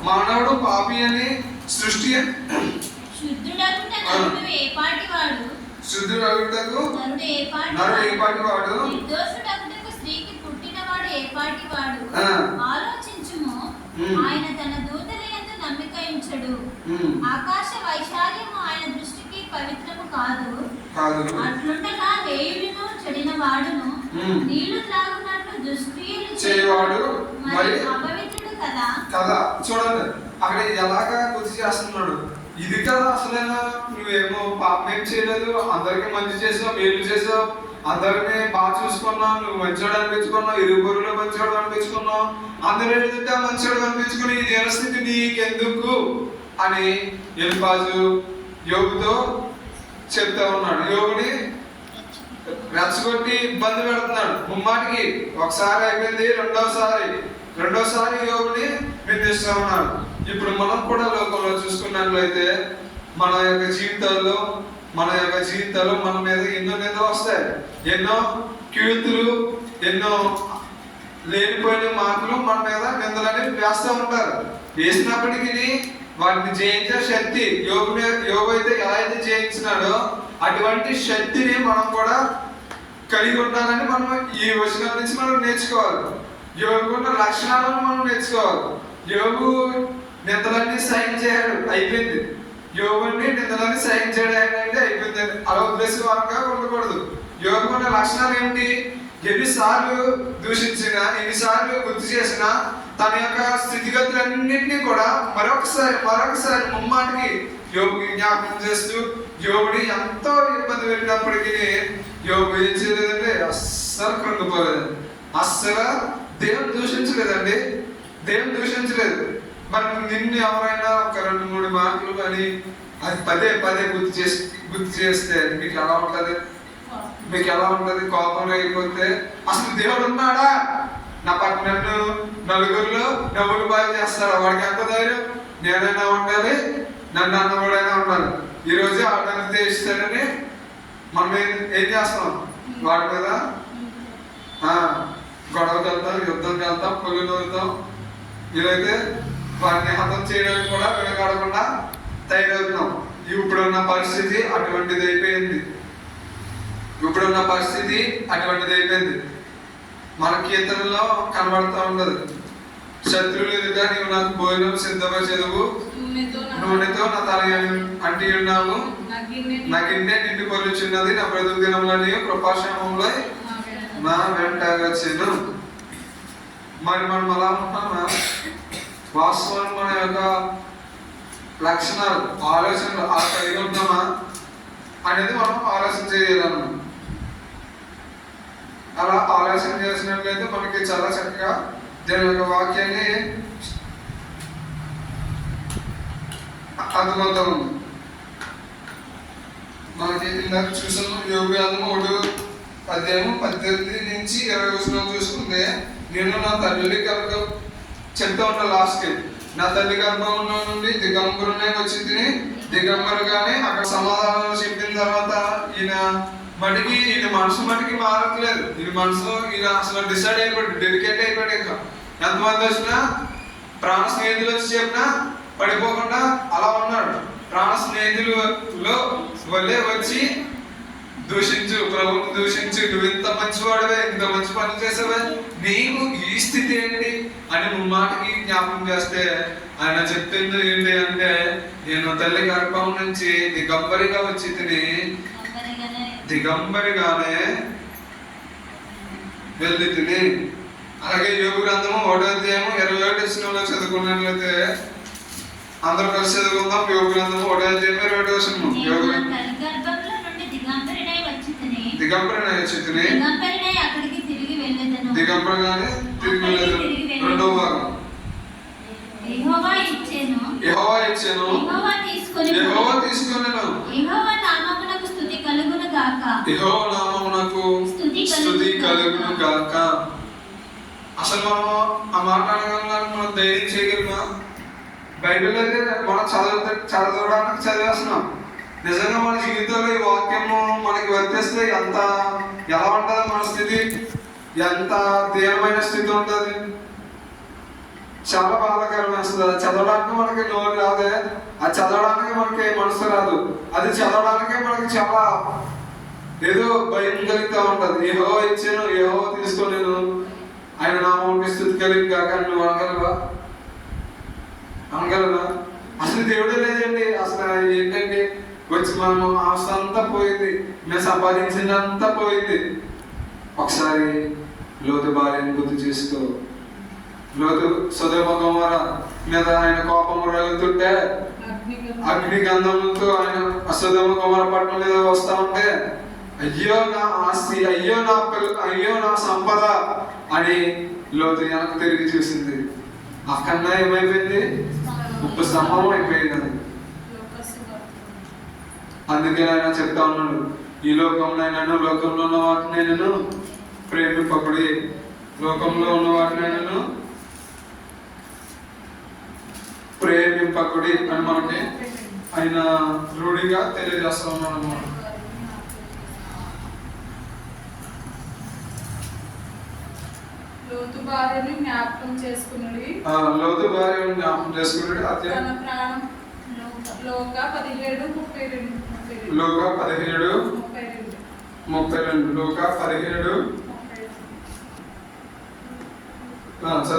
మానవుడు పాపి అని సృష్టి శుద్ధుడగుటకు నరుడు ఏపాటి వాడు నిర్దోషుడగుటకు స్త్రీకి పుట్టినవాడు ఏపాటి వాడు ఆలోచించుము. ఆయన తన దూతల యందు నమ్మిక ఉంచడు. ఆకాశ వైశాల్యము ఆయన దృష్టికి పవిత్రము కాదు. అట్లుండగా లేయుడును చెడిన వాడును నీళ్లు త్రాగునట్లు దుష్క్రియలు చేయవాడు మరి అపవిత్రుడు కదా. చూడండి అక్కడ ఎలాగా గుర్తు చేస్తున్నాడు. ఇది కదా అసలైనా నువ్వేమో పాపం చేయలేదు, అందరికి మంచి చేసావు, మేలు చేసావు, అందరినీ బాగా చూసుకున్నావు, నువ్వు మంచివాడు అనిపించుకున్నావు, ఇరుగురులో మంచివాడు అనిపించుకున్నావు, అందరి ఎదుట మంచివాడు అనిపించుకుని ఈ జనస్థితి నీకెందుకు అని ఎలిఫాజు యోగుతో చెప్తా ఉన్నాడు. యోగుని రెచ్చగొట్టి ఇబ్బంది పెడుతున్నాడు. ముమ్మాటికి ఒకసారి అయిపోయింది, రెండోసారి యోగుని నిందిస్తూ ఉన్నాడు. ఇప్పుడు మనం కూడా లోకంలో చూసుకున్నట్లయితే మన యొక్క జీవితాల్లో మన మీద ఎన్నో నిందలు వస్తాయి, ఎన్నో కీర్తులు, ఎన్నో లేనిపోయిన మార్పులు మన మీద నిందలని వేస్తూ ఉంటారు. వేసినప్పటికీ వాటిని జయించే శక్తి యోగు అయితే ఎలా అయితే జయించినాడో అటువంటి శక్తిని మనం కూడా కలిగి ఉండాలని మనం ఈ వచనం నుంచి మనం నేర్చుకోవాలి. యోగుకున్న లక్షణాలను మనం నేర్చుకోవాలి. యోగు నిందలన్నీ సహించాడు, అయిపోయింది. యోగుని నిందలన్నీ సహించాడు అంటే అయిపోయింది. అలా వదిలేసే వారంగా ఉండకూడదు. యోగుకున్న లక్షణాలు ఏమిటి? ఎన్నిసార్లు దూషించినా, ఎన్నిసార్లు గుర్తు చేసినా తన యొక్క స్థితిగతులన్నింటినీ కూడా మరొకసారి ముమ్మాటికి యోగుని జ్ఞాపకం చేస్తూ యోగుని ఎంతో ఇబ్బంది పెట్టినప్పటికీ యోగు ఏం చేయలేదంటే అస్సలు కృంగిపోలేదు. అస్సలు దేవుని దూషించలేదండి, దేవుని దూషించలేదు. మరి నిన్ను ఎవరైనా ఒక 2-3 మాటలు కానీ అది పదే గుర్తు చేస్తే మీకు ఎలా ఉంటుంది? కోపం లేకపోతే అసలు దేవుడు ఉన్నాడా? నా పక్కన నలుగురిలో నవ్వులు బాగా చేస్తాడా? వాడికి ఎంత ధైర్యం? నేనైనా ఉండాలి, నన్ను అన్నవాడైనా ఉండాలి. ఈరోజు ఆడడానికి ఇస్తాడని మనం ఏం చేస్తాం? వాడి మీద గొడవకి వెళ్తాం, యుద్ధంకి వెళ్తాం, పొల్లు నవ్వుతాం. ఈరోజు వారిని హతం చేయడానికి కూడా వెనకాడకుండా తయారవుతున్నాం. ఇప్పుడున్న పరిస్థితి అటువంటిది అయిపోయింది. మన కీర్తనలో కనబడుతూ ఉండదు. శత్రువులు ఎదుగా నీవు నాకు భోజనం సిద్ధపరచెదవు, నూనెతో నా తల అంటి ఉన్నాము, నా గిన్నె నిండి పొల్లుచున్నది, నా బ్రతుకు దినములని కృపాక్షేమంలో నా వెంట వచ్చాను. మరి మనం అలా ఉంటున్నామా? వాస్తవాన్ని మన యొక్క లక్షణాలు, ఆలోచనలు ఆ కలిగి ఉన్నామా అనేది మనం ఆలోచన చేయాలన్నమాట. అలా ఆలోచన చేసినట్లయితే మనకి చాలా చక్కగా దేవుని యొక్క వాక్యాన్ని అర్థమవుతా ఉంది. మనకి ఇందాక చూసాము యోగు గ్రంథం 1:18 నుంచి 20 చూసుకుంటే, నేను నా తల్లి గర్భం చెప్తా ఉంటా లాస్ట్కి, నా తల్లి గర్భంలో నుండి దిగంబరునే వచ్చి తిని దిగంబరుగానే అక్కడ సమాధానం చెప్పిన తర్వాత ఈయన మనసు మటుకి మారట్లేదు. ఈయన అసలు డిసైడ్ అయిపోయాడు, డెడికేట్ అయిపోయాడు. ఇంకా ఎంతమంది వచ్చినా ప్రాణ స్నేహితులు వచ్చి చెప్పినా పడిపోకుండా అలా ఉన్నాడు. ప్రాణ స్నేహితులలో వల్లే వచ్చి దూషించు, ప్రభువుని దూషించు, నువ్వు ఇంత మంచివాడవే, ఇంత మంచి పని చేసావే, నీకు ఈ స్థితి ఏంటి అని ముమ్మాటికి జ్ఞాపకం చేస్తే ఆయన చెప్పింది ఏంటి అంటే, నేను తల్లి గర్భం నుంచి దిగంబరిగా వచ్చి దిగంబరిగానే వెళ్ళి తిని. అలాగే యోగు గ్రంథము 1:21 చదువుకున్నట్లయితే అందరూ కలిసి చదువుకుందాం. యోగు గ్రంథము 1:21 దిగంబరినై వచ్చి తిని దిగంబరిగానే తిరిగి వెళ్ళేదను. రెండవ భాగం యెహోవా ఇచ్చెను, యెహోవా తీసుకొనెను. యెహోవా నామమునకు స్తుతి కలుగును గాక. అసలు మనం ఆ మాట అనగానే మనం ధైర్యం చేయగలమా? బైబిల్ అయితే మనం చదవడానికి చదివేస్తున్నాం. నిజంగా మన జీవితంలో ఈ వాక్యము మనకి వర్తిస్తే ఎలా ఉంటుంది? మన స్థితి ఎంత తీవ్రమైన స్థితి ఉంటుంది. చాలా బాధాకరం వేస్తుంది. అది చదవడానికి మనకి నోరు రాదే, అది చదవడానికి మనకి మనసు రాదు, అది చదవడానికే మనకి చాలా ఏదో భయం కలుగుతూ ఉంటది. యెహోవా ఇచ్చాను, యెహోవా తీసుకోలేను, ఆయన నామానికి స్తుతి కలిగి కాక నువ్వు అనగలవా? అసలు దేవుడే లేదండి. అసలు ఏంటంటే వచ్చి మనము ఆస్తి అంతా పోయింది, మేము సంపాదించినంతా పోయింది. ఒకసారి లోతు భార్యను గుర్తు చేసుకో. లోతు సొదొమ గొమొర్రా మీద ఆయన కోపం రగులుతుంటే అగ్ని గంధములతో ఆయన సొదొమ గొమొర్రా పట్టణం మీద వస్తా ఉంటే అయ్యో నా ఆస్తి, అయ్యో నా అయ్యో నా సంపద అని లోతు వెనక్కి తిరిగి చూసింది. అక్కడ ఏమైపోయింది? ఉప్పు స్తంభం అయిపోయింది అది. అందుకే ఆయన చెప్తా ఉన్నాడు, ఈ లోకంలో లోకంలో ఉన్న వాటిని నేను ప్రేమింపకుడి, లోకంలో ఉన్న వాటిని నేను ప్రేమింపకుడి అని మనకి ఆయన రూఢిగా తెలియజేస్తా ఉన్నాడు అన్నమాట. లోతు భార్యను జ్ఞాపకం చేసుకున్నాడు. లోతు భార్యను జ్ఞాపకం చేసుకున్నాడు. తన ప్రాణం లోక 17:32. లోక 17:32. లోక 17